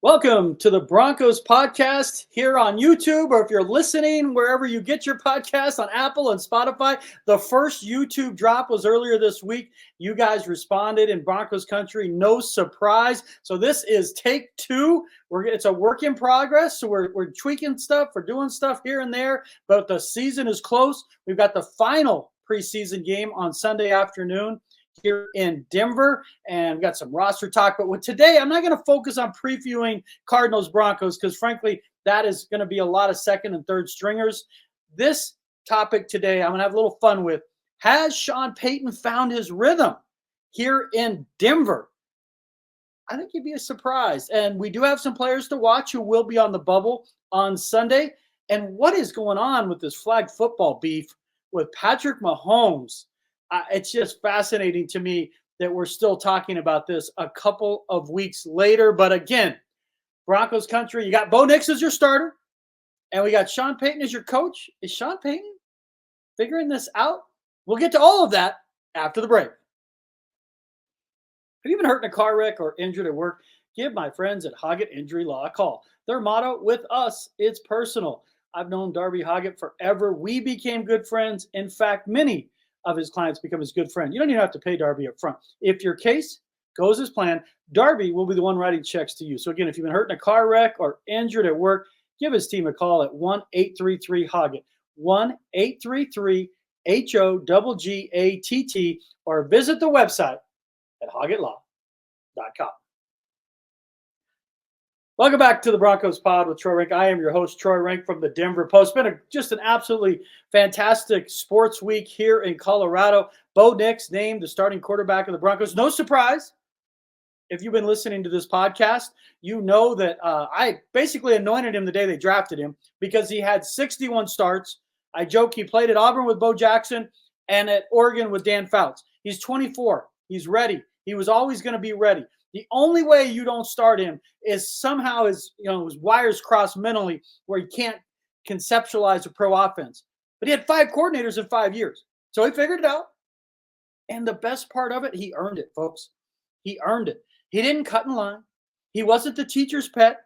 Welcome to the Broncos podcast here on YouTube, or if you're listening wherever you get your podcast on Apple and Spotify. The first YouTube drop was earlier this week. You guys responded in Broncos country, no surprise. So this is take two. It's a work in progress. So we're tweaking stuff, we're doing stuff here and there, but the season is close. We've got the final preseason game on Sunday afternoon here in Denver, and we've got some roster talk. But today, I'm not going to focus on previewing Cardinals Broncos because, frankly, that is going to be a lot of second and third stringers. This topic today, I'm going to have a little fun with. Has Sean Payton found his rhythm here in Denver? I think you'd be surprised. And we do have some players to watch who will be on the bubble on Sunday. And what is going on with this flag football beef with Patrick Mahomes? It's just fascinating to me that we're still talking about this a couple of weeks later. But again, Broncos country, you got Bo Nix as your starter, and we got Sean Payton as your coach. Is Sean Payton figuring this out? We'll get to all of that after the break. Have you been hurt in a car wreck or injured at work? Give my friends at Hoggett Injury Law a call. Their motto, with us, it's personal. I've known Darby Hoggett forever. We became good friends. In fact, many of his clients become his good friend. You don't even have to pay Darby up front. If your case goes as planned, Darby will be the one writing checks to you. So again, if you've been hurt in a car wreck or injured at work, give his team a call at 1-833-HOGGATT, 1-833-HOGGATT, or visit the website at hoggettlaw.com. Welcome back to the Broncos pod with Troy Renck. I am your host, Troy Renck from the Denver Post. It's been just an absolutely fantastic sports week here in Colorado. Bo Nix named the starting quarterback of the Broncos. No surprise. If you've been listening to this podcast, you know that I basically anointed him the day they drafted him because he had 61 starts. I joke he played at Auburn with Bo Jackson and at Oregon with Dan Fouts. He's 24. He's ready. He was always going to be ready. The only way you don't start him is somehow his wires crossed mentally where he can't conceptualize a pro offense. But he had 5 coordinators in 5 years. So he figured it out. And the best part of it, he earned it, folks. He earned it. He didn't cut in line. He wasn't the teacher's pet.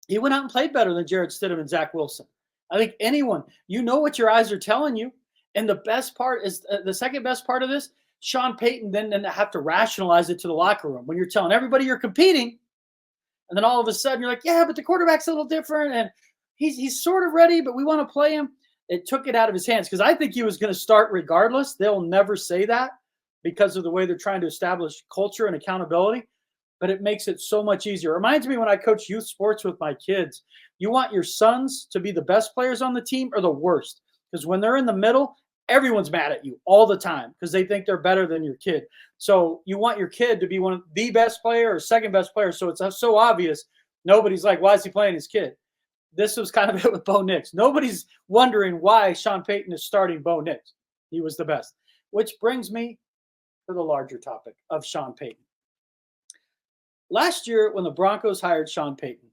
He went out and played better than Jarrett Stidham and Zach Wilson. I think anyone, you know what your eyes are telling you. And the best part is the second best part of this, Sean Payton then have to rationalize it to the locker room when you're telling everybody you're competing. And then all of a sudden you're like, yeah, but the quarterback's a little different. And he's sort of ready, but we want to play him. It took it out of his hands because I think he was going to start regardless. They'll never say that because of the way they're trying to establish culture and accountability. But it makes it so much easier. It reminds me when I coach youth sports with my kids, you want your sons to be the best players on the team or the worst. Because when they're in the middle, everyone's mad at you all the time because they think they're better than your kid. So you want your kid to be one of the best player or second best player. So it's so obvious. Nobody's like, why is he playing his kid? This was kind of it with Bo Nix. Nobody's wondering why Sean Payton is starting Bo Nix. He was the best. Which brings me to the larger topic of Sean Payton. Last year, when the Broncos hired Sean Payton,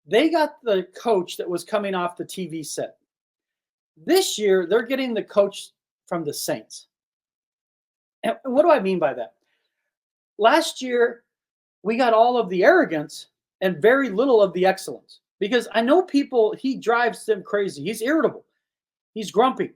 they got the coach that was coming off the TV set. This year, they're getting the coach from the Saints. And what do I mean by that? Last year, we got all of the arrogance and very little of the excellence. Because I know people, he drives them crazy. He's irritable. He's grumpy.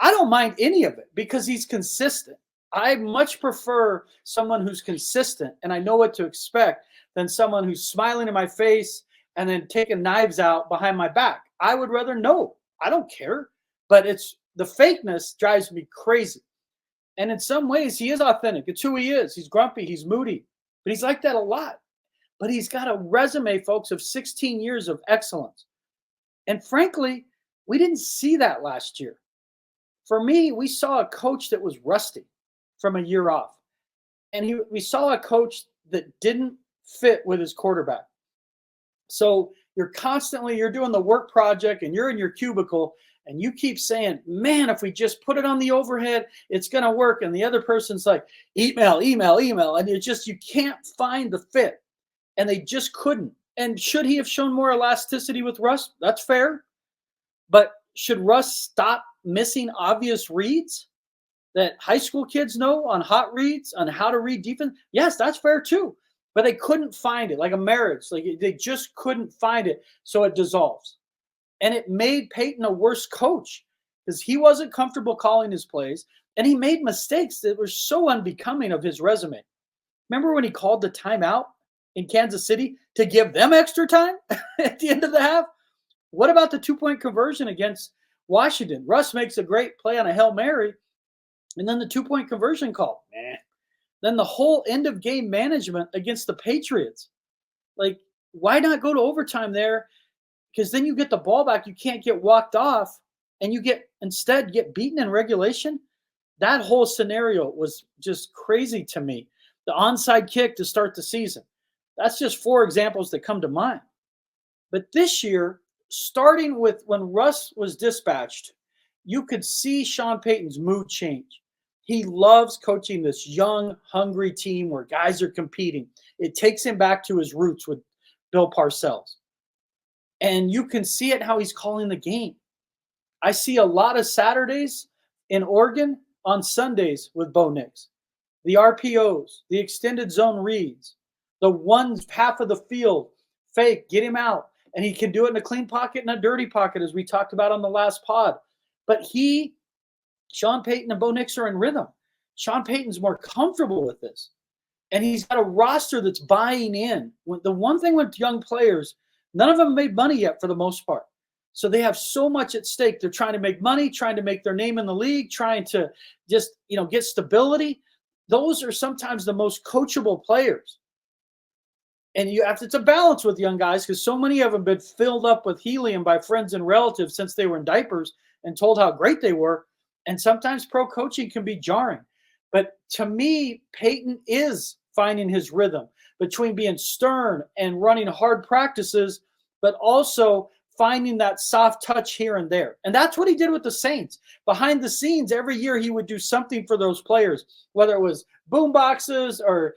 I don't mind any of it because he's consistent. I much prefer someone who's consistent and I know what to expect than someone who's smiling in my face and then taking knives out behind my back. I would rather know. I don't care, but it's the fakeness drives me crazy. And in some ways, he is authentic. It's who he is. He's grumpy. He's moody, but he's like that a lot. But he's got a resume, folks, of 16 years of excellence. And frankly, we didn't see that last year. For me, we saw a coach that was rusty from a year off. And we saw a coach that didn't fit with his quarterback. So you're doing the work project and you're in your cubicle and you keep saying, man, if we just put it on the overhead, it's going to work. And the other person's like, email. And you can't find the fit. And they just couldn't. And should he have shown more elasticity with Russ? That's fair. But should Russ stop missing obvious reads that high school kids know on hot reads, on how to read defense? Yes, that's fair too. but they couldn't find it, like a marriage. Like they just couldn't find it, so it dissolves. And it made Payton a worse coach because he wasn't comfortable calling his plays, and he made mistakes that were so unbecoming of his resume. Remember when he called the timeout in Kansas City to give them extra time at the end of the half? What about the 2-point conversion against Washington? Russ makes a great play on a Hail Mary, and then the 2-point conversion call. Then the whole end of game management against the Patriots. Like, why not go to overtime there? Because then you get the ball back, you can't get walked off, and you instead get beaten in regulation. That whole scenario was just crazy to me. The onside kick to start the season. That's just 4 examples that come to mind. But this year, starting with when Russ was dispatched, you could see Sean Payton's mood change. He loves coaching this young, hungry team where guys are competing. It takes him back to his roots with Bill Parcells. And you can see it how he's calling the game. I see a lot of Saturdays in Oregon on Sundays with Bo Nix. The RPOs, the extended zone reads, the one half of the field, fake, get him out. And he can do it in a clean pocket and a dirty pocket, as we talked about on the last pod. But Sean Payton and Bo Nix are in rhythm. Sean Payton's more comfortable with this. And he's got a roster that's buying in. The one thing with young players, none of them made money yet for the most part. So they have so much at stake. They're trying to make money, trying to make their name in the league, trying to just, get stability. Those are sometimes the most coachable players. And it's a balance with young guys because so many of them have been filled up with helium by friends and relatives since they were in diapers and told how great they were. And sometimes pro coaching can be jarring. But to me, Payton is finding his rhythm between being stern and running hard practices, but also finding that soft touch here and there. And that's what he did with the Saints. Behind the scenes, every year he would do something for those players, whether it was boom boxes or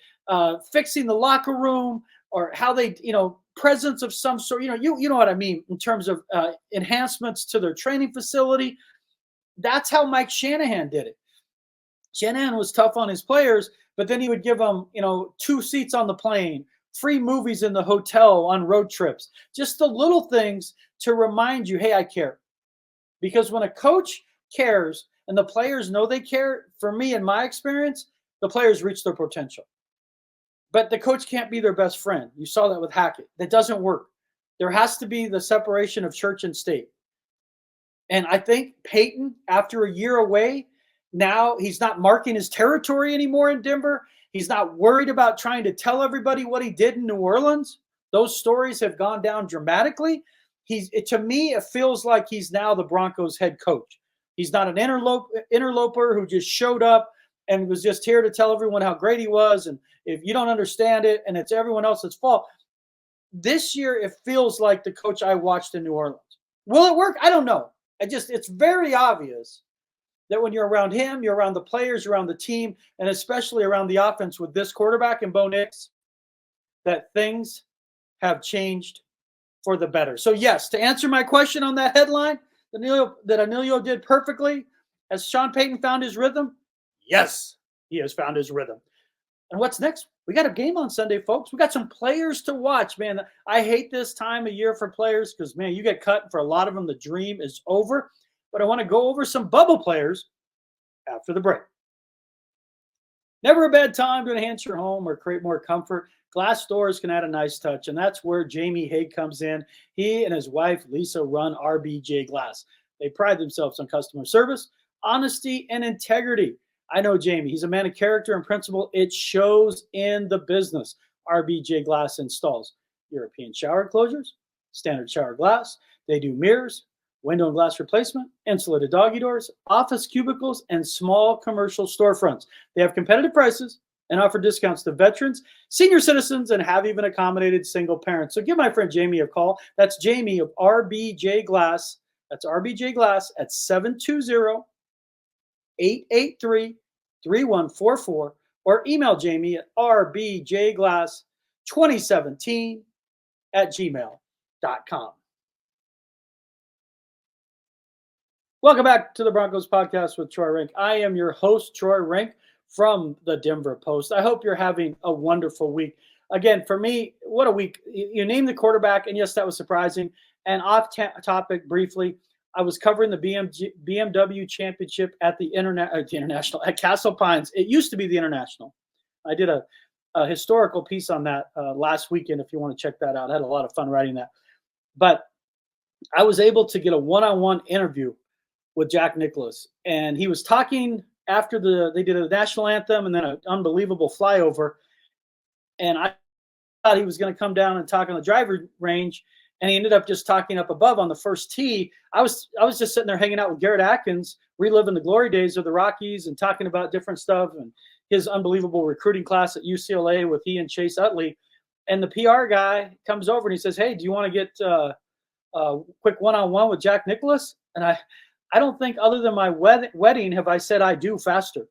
fixing the locker room or how they, presence of some sort. You know what I mean in terms of enhancements to their training facility. That's how Mike Shanahan did it. Shanahan was tough on his players, but then he would give them, 2 seats on the plane, free movies in the hotel on road trips, just the little things to remind you, hey, I care. Because when a coach cares and the players know they care, for me, in my experience, the players reach their potential. But the coach can't be their best friend. You saw that with Hackett. That doesn't work. There has to be the separation of church and state. And I think Payton, after a year away, now he's not marking his territory anymore in Denver. He's not worried about trying to tell everybody what he did in New Orleans. Those stories have gone down dramatically. To me, it feels like he's now the Broncos head coach. He's not an interloper who just showed up and was just here to tell everyone how great he was. And if you don't understand it and it's everyone else's fault. This year, it feels like the coach I watched in New Orleans. Will it work? I don't know. It's very obvious that when you're around him, you're around the players, you're around the team, and especially around the offense with this quarterback and Bo Nix, that things have changed for the better. So yes, to answer my question on that headline, that Emilio did perfectly, has Sean Payton found his rhythm? Yes, he has found his rhythm. And what's next? We got a game on Sunday, folks. We got some players to watch, man. I hate this time of year for players because, man, you get cut. For a lot of them, the dream is over. But I want to go over some bubble players after the break. Never a bad time to enhance your home or create more comfort. Glass doors can add a nice touch, and that's where Jamie Haig comes in. He and his wife, Lisa, run RBJ Glass. They pride themselves on customer service, honesty, and integrity. I know Jamie. He's a man of character and principle. It shows in the business. RBJ Glass installs European shower enclosures, standard shower glass. They do mirrors, window and glass replacement, insulated doggy doors, office cubicles, and small commercial storefronts. They have competitive prices and offer discounts to veterans, senior citizens, and have even accommodated single parents. So give my friend Jamie a call. That's Jamie of RBJ Glass. That's RBJ Glass at 720-883-3144 or email Jamie at rbjglass2017@gmail.com. Welcome back to the Broncos podcast with Troy Renck. I am your host, Troy Renck, from the Denver Post. I hope you're having a wonderful week. again, for me, what a week. You named the quarterback, and yes, that was surprising. And off topic briefly, I was covering the BMW Championship at the International at Castle Pines. It used to be the International. I did a historical piece on that last weekend. If you want to check that out, I had a lot of fun writing that. But I was able to get a one-on-one interview with Jack Nicklaus, and he was talking after they did a national anthem and then an unbelievable flyover. And I thought he was going to come down and talk on the driver range, and he ended up just talking up above on the first tee. I was just sitting there hanging out with Garrett Atkins, reliving the glory days of the Rockies and talking about different stuff and his unbelievable recruiting class at UCLA with he and Chase Utley. And the PR guy comes over and he says, "Hey, do you want to get a quick one-on-one with Jack Nicklaus?" And I don't think other than my wedding have I said I do faster.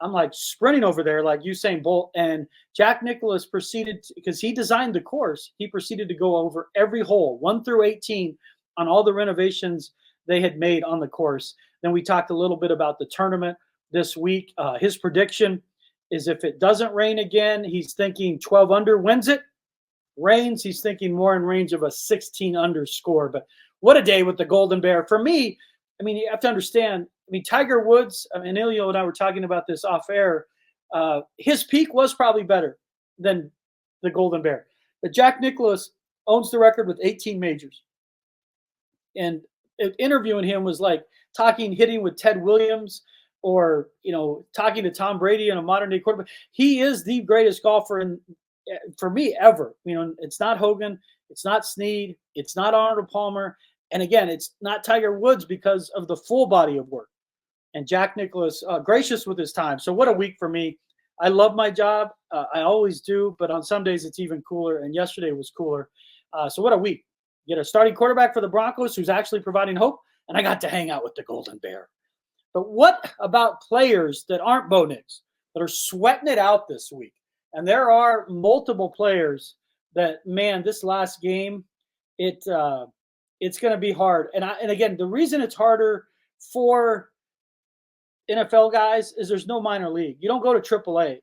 I'm like sprinting over there like Usain Bolt. And Jack Nicklaus proceeded, because he designed the course, he proceeded to go over every hole, 1 through 18, on all the renovations they had made on the course. Then we talked a little bit about the tournament this week. His prediction is if it doesn't rain again, he's thinking 12 under wins it. Rains, he's thinking more in range of a 16 under score. But what a day with the Golden Bear. For me, I mean, you have to understand, I mean, Tiger Woods, I mean, Elio and I were talking about this off air. His peak was probably better than the Golden Bear. But Jack Nicklaus owns the record with 18 majors. And interviewing him was like hitting with Ted Williams or, talking to Tom Brady and a modern day quarterback. He is the greatest golfer for me ever. It's not Hogan. It's not Snead. It's not Arnold Palmer. And again, it's not Tiger Woods because of the full body of work. And Jack Nicklaus, gracious with his time. So what a week for me. I love my job. I always do. But on some days, it's even cooler. And yesterday was cooler. So what a week. You get a starting quarterback for the Broncos who's actually providing hope. And I got to hang out with the Golden Bear. But what about players that aren't Bo Nix, that are sweating it out this week? And there are multiple players that, man, this last game, it's going to be hard. And again, the reason it's harder for NFL guys is there's no minor league. You don't go to AAA.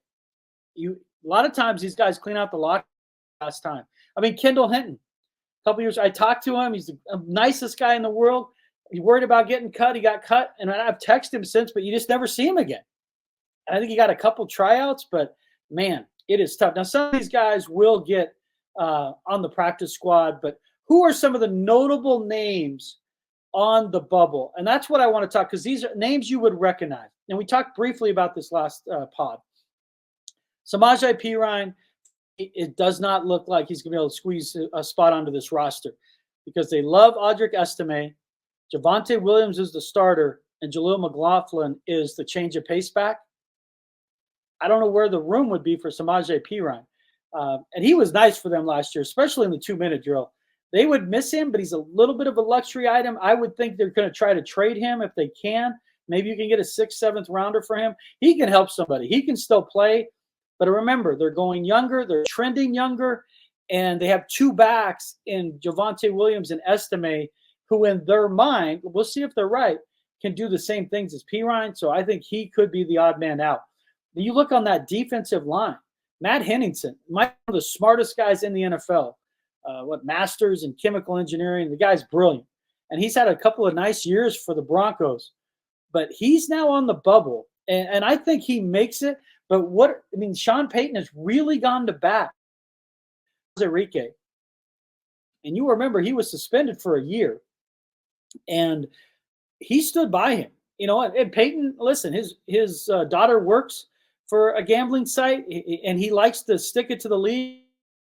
A lot of times these guys clean out the locker last time. I mean, Kendall Hinton, a couple years, I talked to him. He's the nicest guy in the world. He's worried about getting cut. He got cut. And I've texted him since, but you just never see him again. And I think he got a couple tryouts, but man, it is tough. Now, some of these guys will get on the practice squad, but who are some of the notable names on the bubble? And that's what I want to talk, because these are names you would recognize. And we talked briefly about this last pod. Samaje Perine, it does not look like he's going to be able to squeeze a spot onto this roster because they love Audric Estime. Javonte Williams is the starter, and Jaleel McLaughlin is the change of pace back. I don't know where the room would be for Samaje Perine. And he was nice for them last year, especially in the 2-minute drill. They would miss him, but he's a little bit of a luxury item. I would think they're going to try to trade him if they can. Maybe you can get a 6th, 7th rounder for him. He can help somebody. He can still play. But remember, they're going younger. They're trending younger. And they have 2 backs in Javonte Williams and Estime, who in their mind, we'll see if they're right, can do the same things as Perine. So I think he could be the odd man out. You look on that defensive line, Matt Henningsen, one of the smartest guys in the NFL. Masters in chemical engineering. The guy's brilliant. And he's had a couple of nice years for the Broncos. But he's now on the bubble. And I think he makes it. But Sean Payton has really gone to bat. Enrique. And you remember he was suspended for a year. And he stood by him. And Payton, listen, his daughter works for a gambling site, and he likes to stick it to the league.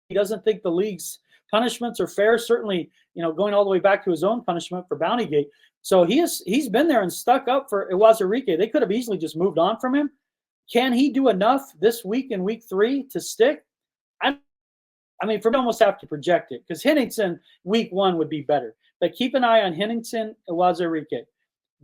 He doesn't think the league's punishments are fair, certainly, going all the way back to his own punishment for Bountygate. So he's been there and stuck up for Enrique. They could have easily just moved on from him. Can he do enough this week in week 3 to stick? For me, almost have to project it, because Henningsen week 1 would be better. But keep an eye on Henningsen and Enrique.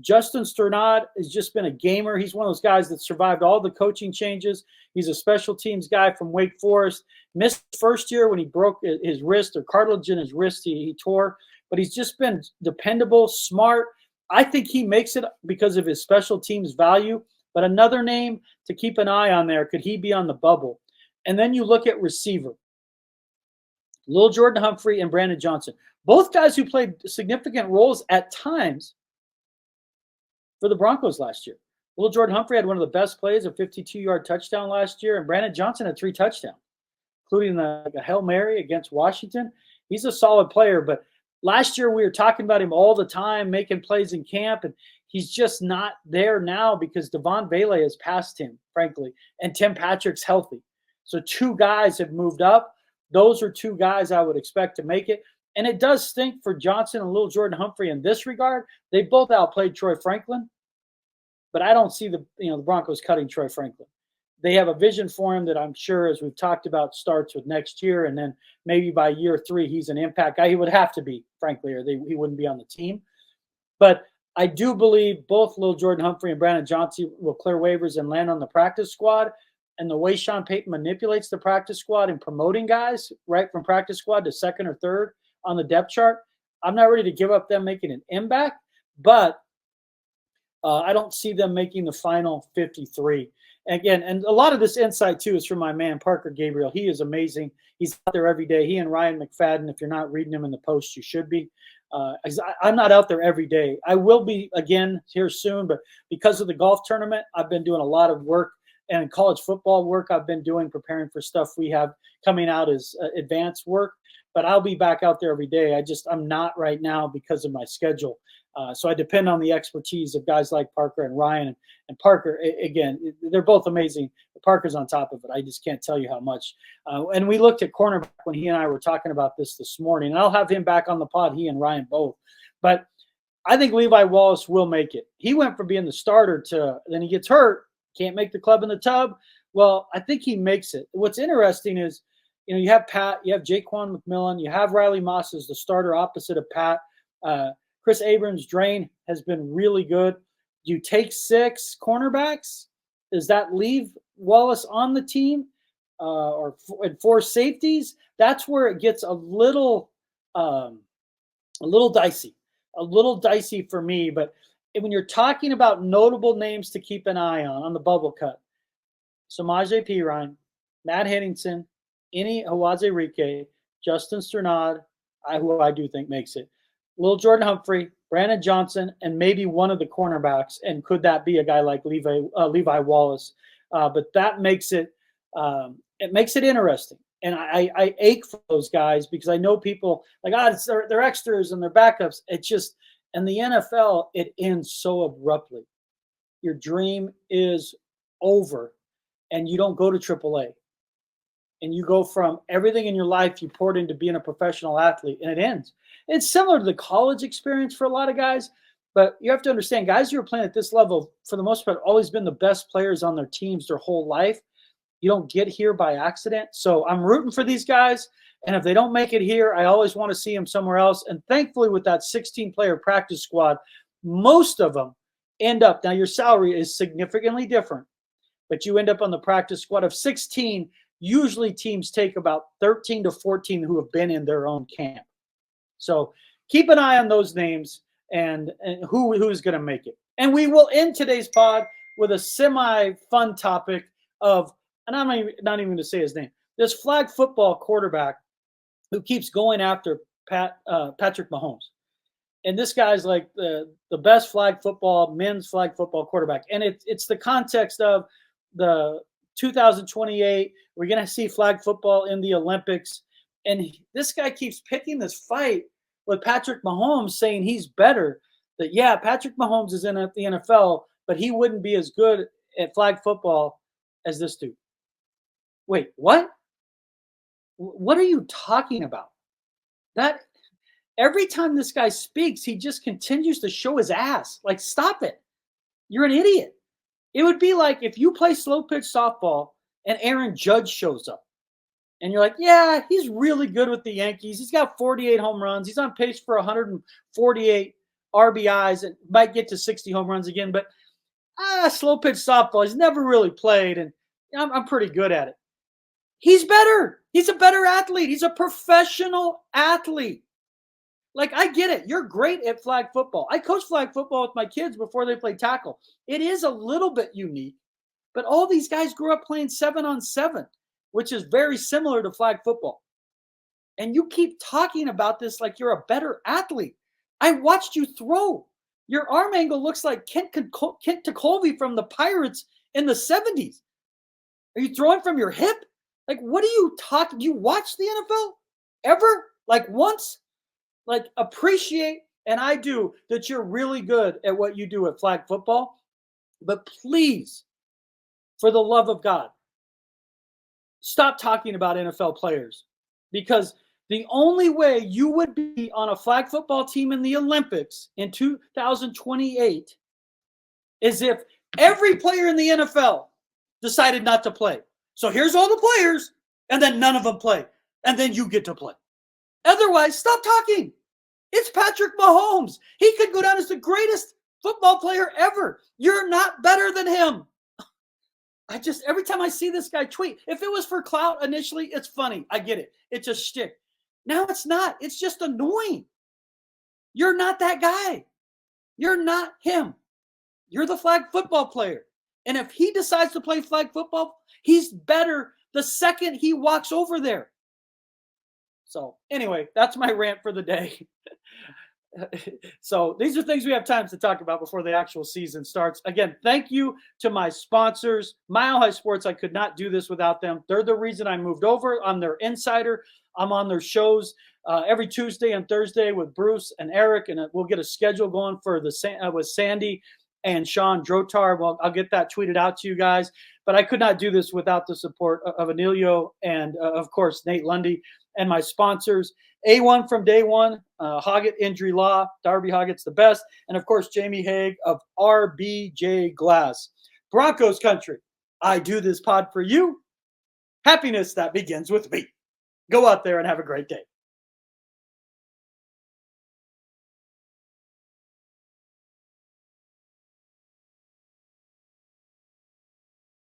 Justin Sternad has just been a gamer. He's one of those guys that survived all the coaching changes. He's a special teams guy from Wake Forest. Missed first year when he broke his wrist, or cartilage in his wrist he tore. But he's just been dependable, smart. I think he makes it because of his special teams value. But another name to keep an eye on there, could he be on the bubble? And then you look at receiver, Lil Jordan Humphrey and Brandon Johnson, both guys who played significant roles at times for the Broncos last year. Lil Jordan Humphrey had one of the best plays, a 52-yard touchdown last year, and Brandon Johnson had 3 touchdowns, including a Hail Mary against Washington. He's a solid player, but last year we were talking about him all the time, making plays in camp, and he's just not there now because Devon Bailey has passed him, frankly, and Tim Patrick's healthy. So 2 guys have moved up. Those are 2 guys I would expect to make it. And it does stink for Johnson and Lil Jordan Humphrey in this regard. They both outplayed Troy Franklin, but I don't see the Broncos cutting Troy Franklin. They have a vision for him that I'm sure, as we've talked about, starts with next year, and then maybe by year 3 he's an impact guy. He would have to be, frankly, or he wouldn't be on the team. But I do believe both Lil Jordan Humphrey and Brandon Johnson will clear waivers and land on the practice squad. And the way Sean Payton manipulates the practice squad and promoting guys right from practice squad to second or third on the depth chart, I'm not ready to give up them making an impact, but I don't see them making the final 53. Again, and a lot of this insight, too, is from my man, Parker Gabriel. He is amazing. He's out there every day. He and Ryan McFadden, if you're not reading him in the post, you should be. I'm not out there every day. I will be again here soon, but because of the golf tournament, I've been doing a lot of work, and college football work I've been doing, preparing for stuff we have coming out as advanced work. But I'll be back out there every day. I'm not right now because of my schedule. So I depend on the expertise of guys like Parker and Ryan. And Parker, again, they're both amazing. Parker's on top of it. I just can't tell you how much. And we looked at cornerback when he and I were talking about this morning. And I'll have him back on the pod, he and Ryan both. But I think Levi Wallace will make it. He went from being the starter to then he gets hurt, can't make the club in the tub. Well, I think he makes it. What's interesting is, you have Pat, you have Jaquan McMillan, you have Riley Moss as the starter opposite of Pat. Chris Abrams-Drain has been really good. You take 6 cornerbacks. Does that leave Wallace on the team or 4 safeties? That's where it gets a little dicey. A little dicey for me. But when you're talking about notable names to keep an eye on the bubble cut, Samaje Perine, Matt Henningsen, Ini Awazerike, Justin Strnad, who I do think makes it, Lil Jordan Humphrey, Brandon Johnson, and maybe one of the cornerbacks. And could that be a guy like Levi Wallace? But that makes it interesting. And I ache for those guys because I know people like, they're extras and they're backups. It's just, in the NFL, it ends so abruptly. Your dream is over and you don't go to AAA. And you go from everything in your life you poured into being a professional athlete, and it ends. It's similar to the college experience for a lot of guys, but you have to understand, guys who are playing at this level, for the most part, always been the best players on their teams their whole life. You don't get here by accident. So I'm rooting for these guys, and if they don't make it here, I always want to see them somewhere else. And thankfully, with that 16-player practice squad, most of them end up, now your salary is significantly different, but you end up on the practice squad of 16. Usually teams take about 13 to 14 who have been in their own camp. So keep an eye on those names and who's going to make it. And we will end today's pod with a semi-fun topic of, and I'm not even going to say his name, this flag football quarterback who keeps going after Patrick Mahomes. And this guy's like the best men's flag football quarterback. And it's the context of the 2028, we're going to see flag football in the Olympics. And this guy keeps picking this fight with Patrick Mahomes, saying he's better. That, yeah, Patrick Mahomes is in the NFL, but he wouldn't be as good at flag football as this dude. Wait, what? What are you talking about? That every time this guy speaks, he just continues to show his ass. Like, stop it. You're an idiot. It would be like if you play slow pitch softball and Aaron Judge shows up and you're like, yeah, he's really good with the Yankees. He's got 48 home runs. He's on pace for 148 RBIs and might get to 60 home runs again. But slow pitch softball, he's never really played, and I'm pretty good at it. He's better. He's a better athlete. He's a professional athlete. Like, I get it. You're great at flag football. I coach flag football with my kids before they play tackle. It is a little bit unique, but all these guys grew up playing 7-on-7. which is very similar to flag football. And you keep talking about this like you're a better athlete. I watched you throw. Your arm angle looks like Kent Tekulve from the Pirates in the 70s. Are you throwing from your hip? Like, what are you talking? Do you watch the NFL ever? Like once? Like, appreciate, and I do, that you're really good at what you do at flag football. But please, for the love of God, stop talking about NFL players, because the only way you would be on a flag football team in the Olympics in 2028 is if every player in the NFL decided not to play. So here's all the players, and then none of them play, and then you get to play. Otherwise, stop talking. It's Patrick Mahomes. He could go down as the greatest football player ever. You're not better than him. Every time I see this guy tweet, if it was for clout initially, it's funny. I get it. It's a shtick. Now it's not. It's just annoying. You're not that guy. You're not him. You're the flag football player. And if he decides to play flag football, he's better the second he walks over there. So anyway, that's my rant for the day. So these are things we have time to talk about before the actual season starts. Again, thank you to my sponsors, Mile High Sports. I could not do this without them. They're the reason I moved over. I'm their insider. I'm on their shows every Tuesday and Thursday with Bruce and Eric, and we'll get a schedule going for with Sandy and Sean Drotar. Well, I'll get that tweeted out to you guys. But I could not do this without the support of Emilio and, of course, Nate Lundy and my sponsors. A1 from day one, Hoggett Injury Law, Darby Hoggett's the best, and, of course, Jamie Haig of RJB Glass. Broncos country, I do this pod for you. Happiness that begins with me. Go out there and have a great day.